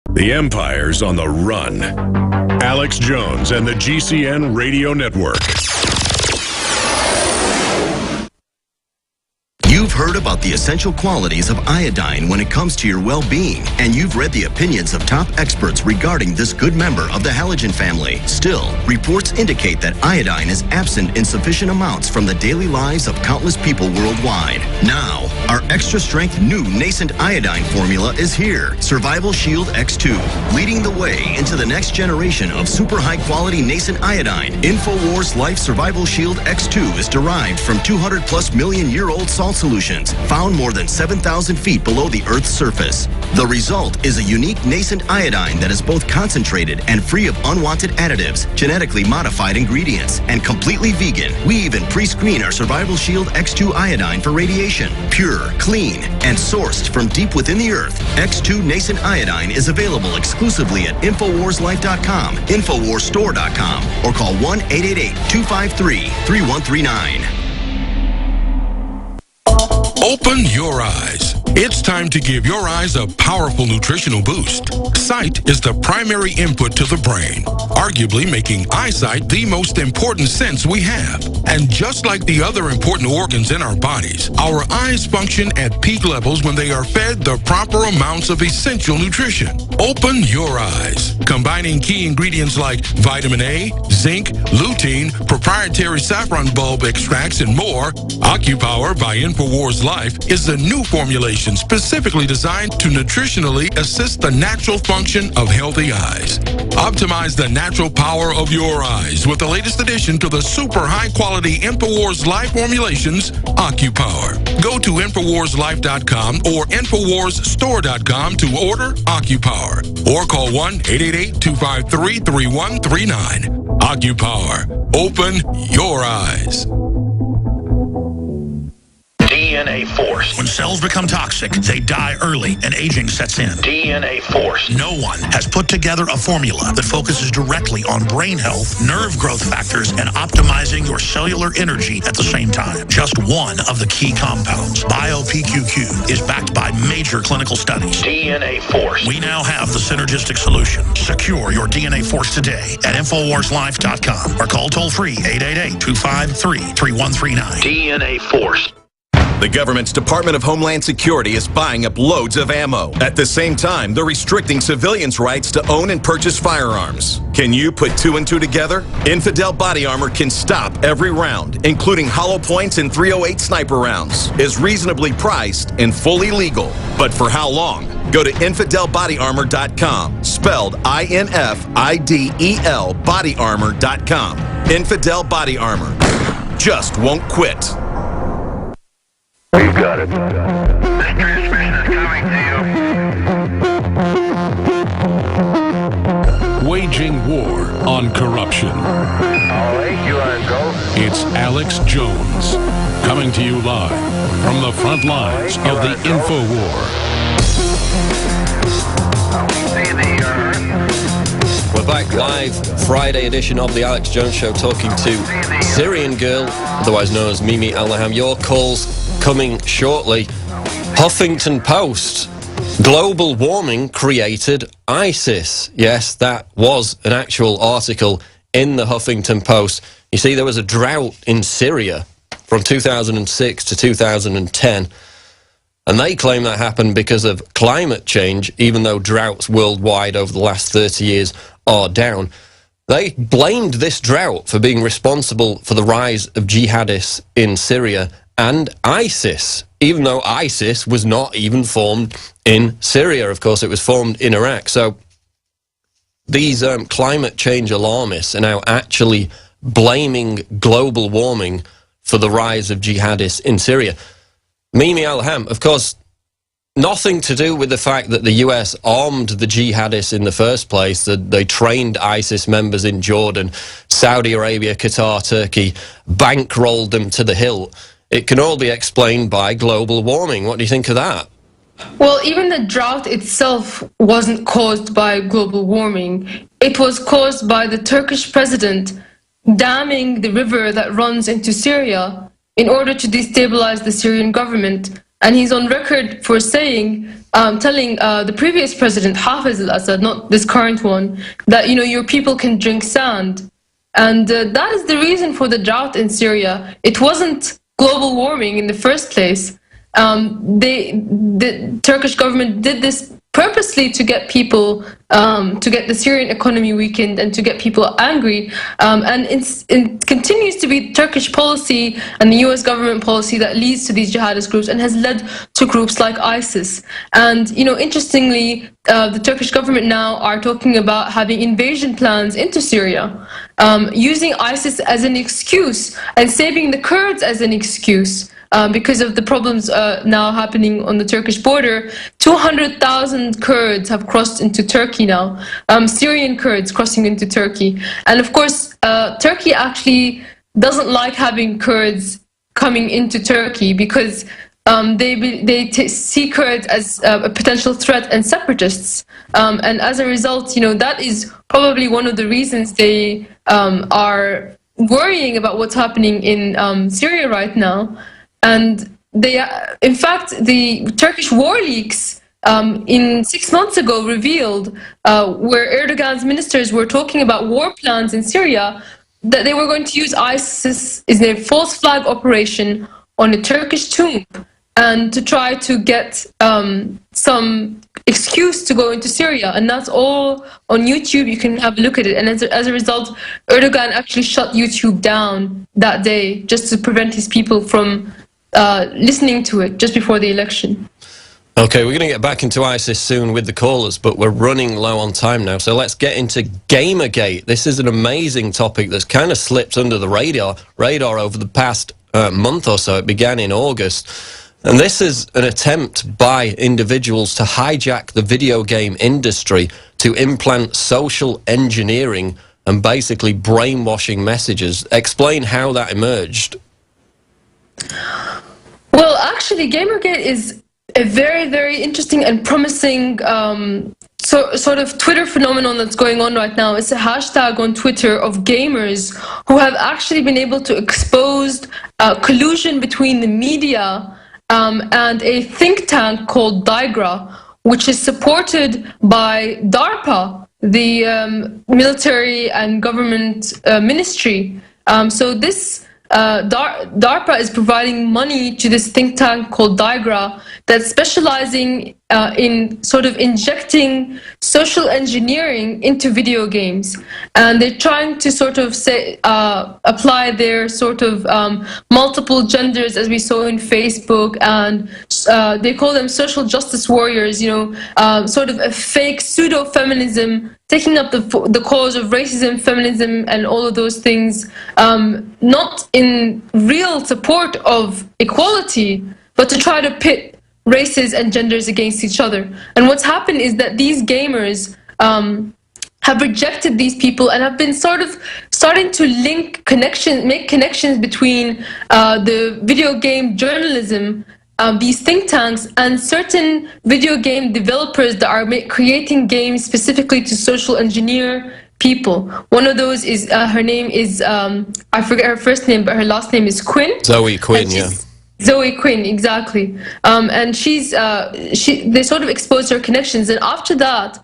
The Empire's on the run. Alex Jones and the GCN Radio Network. You've heard about the essential qualities of iodine when it comes to your well-being, and you've read the opinions of top experts regarding this good member of the halogen family. Still, reports indicate that iodine is absent in sufficient amounts from the daily lives of countless people worldwide. Now, our extra-strength new nascent iodine formula is here, Survival Shield X2, leading the way into the next generation of super high-quality nascent iodine. InfoWars Life Survival Shield X2 is derived from 200+ million-year-old salt solutions found more than 7,000 feet below the Earth's surface. The result is a unique nascent iodine that is both concentrated and free of unwanted additives, genetically modified ingredients, and completely vegan. We even pre-screen our Survival Shield X2 iodine for radiation. Pure, clean, and sourced from deep within the Earth, X2 nascent iodine is available exclusively at InfoWarsLife.com, InfoWarsStore.com, or call 1-888-253-3139. Open your eyes. It's time to give your eyes a powerful nutritional boost. Sight is the primary input to the brain, arguably making eyesight the most important sense we have. And just like the other important organs in our bodies, our eyes function at peak levels when they are fed the proper amounts of essential nutrition. Open your eyes. Combining key ingredients like vitamin A, zinc, lutein, proprietary saffron bulb extracts, and more, AccuPower by InfoWars Life is a new formulation specifically designed to nutritionally assist the natural function of healthy eyes. Optimize the natural power of your eyes with the latest addition to the super high-quality InfoWars Life formulations, AccuPower. Go to InfoWarsLife.com or InfoWarsStore.com to order AccuPower or call 1-888-253-3139. AccuPower. Open your eyes. DNA Force. When cells become toxic, they die early and aging sets in. DNA Force. No one has put together a formula that focuses directly on brain health, nerve growth factors, and optimizing your cellular energy at the same time. Just one of the key compounds, BioPQQ, is backed by major clinical studies. DNA Force. We now have the synergistic solution. Secure your DNA Force today at InfoWarsLife.com or call toll-free 888-253-3139. DNA Force. The government's Department of Homeland Security is buying up loads of ammo. At the same time, they're restricting civilians' rights to own and purchase firearms. Can you put two and two together? Infidel Body Armor can stop every round, including hollow points and .308 sniper rounds. Is reasonably priced and fully legal. But for how long? Go to InfidelBodyArmor.com, spelled INFIDEL bodyarmor.com. Infidel Body Armor. Just won't quit. We've got it. This transmission is coming to you. Waging war on corruption. All right, you are go. It's Alex Jones, coming to you live from the front lines of the Info War. We're back live, Friday edition of the Alex Jones Show, talking to Syrian girl, otherwise known as Mimi Al-Naham. Your calls coming shortly. Huffington Post. Global warming created ISIS. Yes, that was an actual article in the Huffington Post. You see, there was a drought in Syria from 2006 to 2010. And they claim that happened because of climate change, even though droughts worldwide over the last 30 years are down. They blamed this drought for being responsible for the rise of jihadists in Syria and ISIS, even though ISIS was not even formed in Syria. Of course, it was formed in Iraq. So these climate change alarmists are now actually blaming global warming for the rise of jihadists in Syria. Mimi Al-Naham, of course, nothing to do with the fact that the US armed the jihadists in the first place, that they trained ISIS members in Jordan, Saudi Arabia, Qatar, Turkey, bankrolled them to the hilt. It can all be explained by global warming. What do you think of that? Well, even the drought itself wasn't caused by global warming. It was caused by the Turkish president damming the river that runs into Syria in order to destabilize the Syrian government. And he's on record for saying telling the previous president, Hafez al-Assad, not this current one, that your people can drink sand. And that is the reason for the drought in Syria. It wasn't global warming in the first place. The Turkish government did this purposely to get people, to get the Syrian economy weakened and to get people angry. And it continues to be Turkish policy and the US government policy that leads to these jihadist groups and has led to groups like ISIS. And, interestingly, the Turkish government now are talking about having invasion plans into Syria, using ISIS as an excuse and saving the Kurds as an excuse. Because of the problems now happening on the Turkish border, 200,000 Kurds have crossed into Turkey now, Syrian Kurds crossing into Turkey. And of course, Turkey actually doesn't like having Kurds coming into Turkey because they see Kurds as a potential threat and separatists. And as a result, that is probably one of the reasons they are worrying about what's happening in Syria right now. And in fact, the Turkish war leaks 6 months ago revealed, where Erdogan's ministers were talking about war plans in Syria, that they were going to use ISIS in a false flag operation on a Turkish tomb and to try to get some excuse to go into Syria. And that's all on YouTube. You can have a look at it. And as a result, Erdogan actually shut YouTube down that day just to prevent his people from listening to it just before the election. Okay, we're going to get back into ISIS soon with the callers, but we're running low on time now. So let's get into Gamergate. This is an amazing topic that's kind of slipped under the radar over the past month or so. It began in August. And this is an attempt by individuals to hijack the video game industry to implant social engineering and basically brainwashing messages. Explain how that emerged. Well, actually, Gamergate is a very, very interesting and promising sort of Twitter phenomenon that's going on right now. It's a hashtag on Twitter of gamers who have actually been able to expose collusion between the media and a think tank called DIGRA, which is supported by DARPA, the military and government ministry. So this DARPA is providing money to this think tank called DIGRA that's specializing in sort of injecting social engineering into video games. And they're trying to sort of apply their sort of multiple genders, as we saw in Facebook, and they call them social justice warriors, sort of a fake pseudo-feminism, taking up the cause of racism, feminism, and all of those things, not in real support of equality, but to try to pit races and genders against each other. And what's happened is that these gamers have rejected these people and have been sort of starting to make connections between the video game journalism, these think tanks, and certain video game developers that are creating games specifically to social engineer people. One of those is, her name is, I forget her first name, but her last name is Quinn. Zoe Quinn, yeah. Zoe Quinn, exactly. And they sort of exposed her connections. And after that,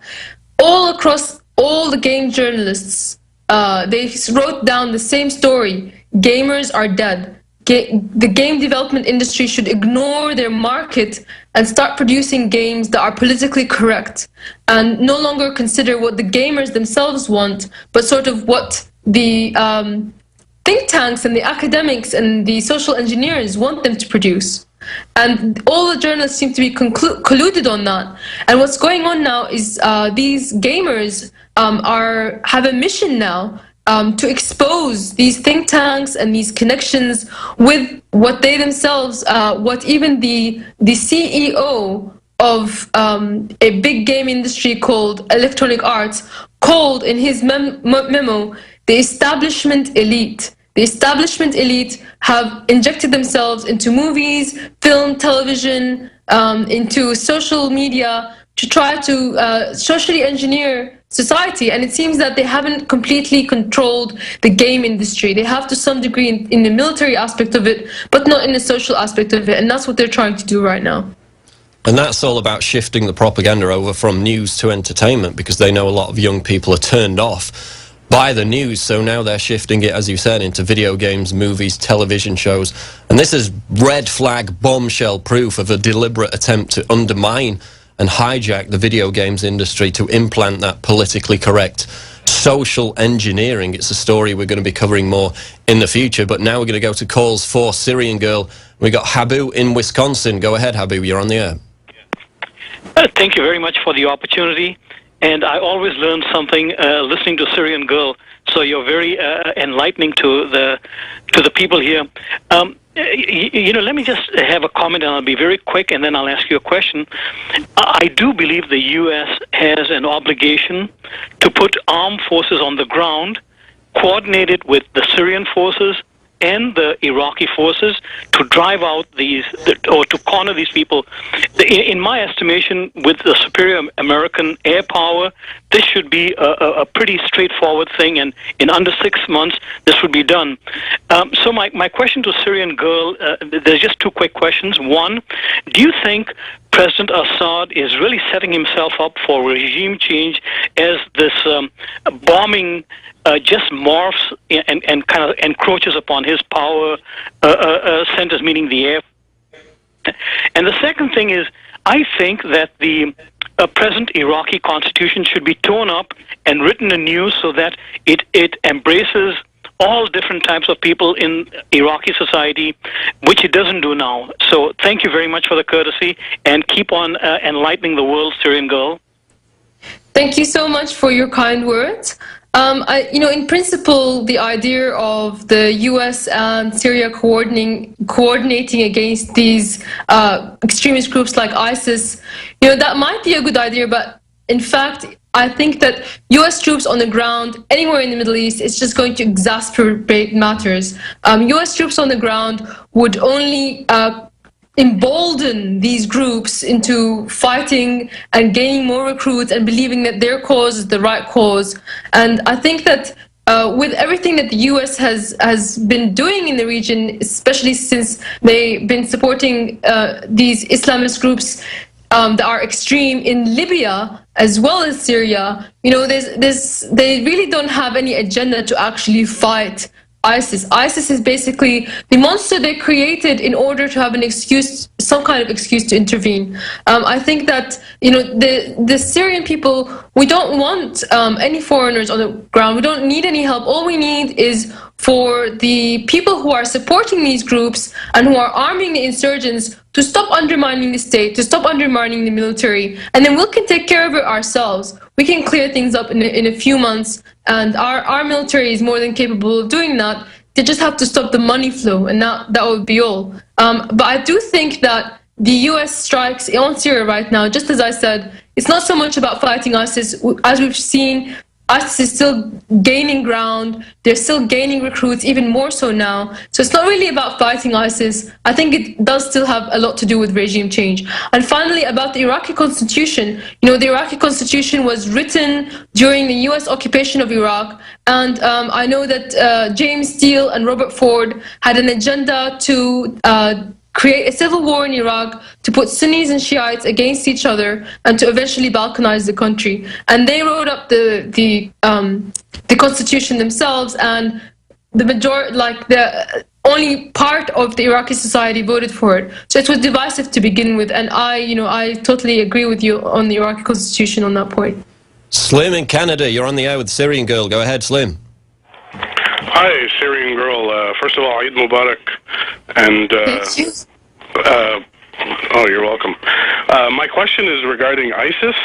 all across all the game journalists, they wrote down the same story. Gamers are dead. The game development industry should ignore their market and start producing games that are politically correct and no longer consider what the gamers themselves want, but sort of what the think tanks and the academics and the social engineers want them to produce. And all the journalists seem to be colluded on that. And what's going on now is these gamers have a mission now to expose these think tanks and these connections with what they themselves, what even the CEO of a big game industry called Electronic Arts called in his memo the establishment elite. The establishment elite have injected themselves into movies, film, television, into social media to try to socially engineer society. And it seems that they haven't completely controlled the game industry. They have to some degree in the military aspect of it, but not in the social aspect of it. And that's what they're trying to do right now. And that's all about shifting the propaganda over from news to entertainment, because they know a lot of young people are turned off by the news, so now they're shifting it, as you said, into video games, movies, television shows. And this is red flag, bombshell proof of a deliberate attempt to undermine and hijack the video games industry to implant that politically correct social engineering. It's a story we're going to be covering more in the future, but now we're going to go to calls for Syrian Girl. We got Habu in Wisconsin. Go ahead, Habu, you're on the air. Thank you very much for the opportunity. And I always learn something listening to Syrian Girl. So you're very enlightening to the people here. Let me just have a comment, and I'll be very quick, and then I'll ask you a question. I do believe the U.S. has an obligation to put armed forces on the ground, coordinated with the Syrian forces and the Iraqi forces, to drive out or to corner these people. In my estimation, with the superior American air power, this should be a pretty straightforward thing, and in under 6 months, this would be done. So my question to Syrian Girl, there's just two quick questions. One, do you think President Assad is really setting himself up for regime change as this bombing just morphs and kind of encroaches upon his power centers, meaning the air? And the second thing is, I think that the present Iraqi constitution should be torn up and written anew so that it embraces all different types of people in Iraqi society, which it doesn't do now. So thank you very much for the courtesy, and keep on enlightening the world, Syrian Girl. Thank you so much for your kind words. In principle, the idea of the U.S. and Syria coordinating against these extremist groups like ISIS, that might be a good idea, but in fact, I think that U.S. troops on the ground anywhere in the Middle East is just going to exacerbate matters. U.S. troops on the ground would only embolden these groups into fighting and gaining more recruits and believing that their cause is the right cause. And I think that with everything that the U.S. has been doing in the region, especially since they've been supporting these Islamist groups that are extreme in Libya as well as Syria, they really don't have any agenda to actually fight ISIS. ISIS is basically the monster they created in order to have an excuse, some kind of excuse to intervene. I think that the Syrian people, we don't want any foreigners on the ground. We don't need any help. All we need is for the people who are supporting these groups and who are arming the insurgents to stop undermining the state, to stop undermining the military, and then we can take care of it ourselves. We can clear things up in a few months, and our military is more than capable of doing that. They just have to stop the money flow, and that would be all. But I do think that the U.S. strikes on Syria right now, just as I said, it's not so much about fighting ISIS. As we've seen, ISIS is still gaining ground. They're still gaining recruits, even more so now. So it's not really about fighting ISIS. I think it does still have a lot to do with regime change. And finally, about the Iraqi constitution, the Iraqi constitution was written during the U.S. occupation of Iraq. And I know that James Steele and Robert Ford had an agenda to create a civil war in Iraq, to put Sunnis and Shiites against each other, and to eventually balkanize the country. And they wrote up the constitution themselves, and the only part of the Iraqi society voted for it. So it was divisive to begin with, and I totally agree with you on the Iraqi constitution on that point. Slim in Canada, you're on the air with Syrian Girl. Go ahead, Slim. Hi, Syrian Girl. First of all, Eid Mubarak. And, Thank you. Oh, you're welcome. My question is regarding ISIS.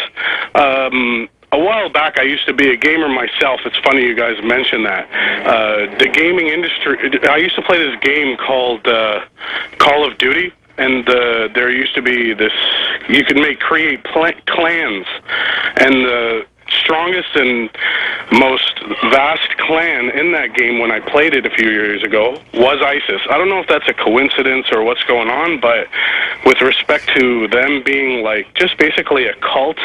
A while back, I used to be a gamer myself. It's funny you guys mention that. The gaming industry, I used to play this game called Call of Duty. And there used to be this, you could create clans. And the strongest and most vast clan in that game when I played it a few years ago was ISIS. I don't know if that's a coincidence or what's going on, but with respect to them being just basically a cult,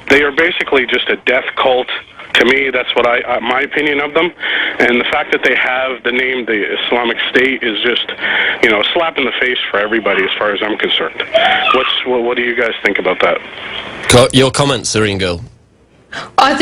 they are basically just a death cult To me, that's what my opinion of them. And the fact that they have the name the Islamic State is just, a slap in the face for everybody as far as I'm concerned. What do you guys think about that? Your comments, Syrian Girl? I think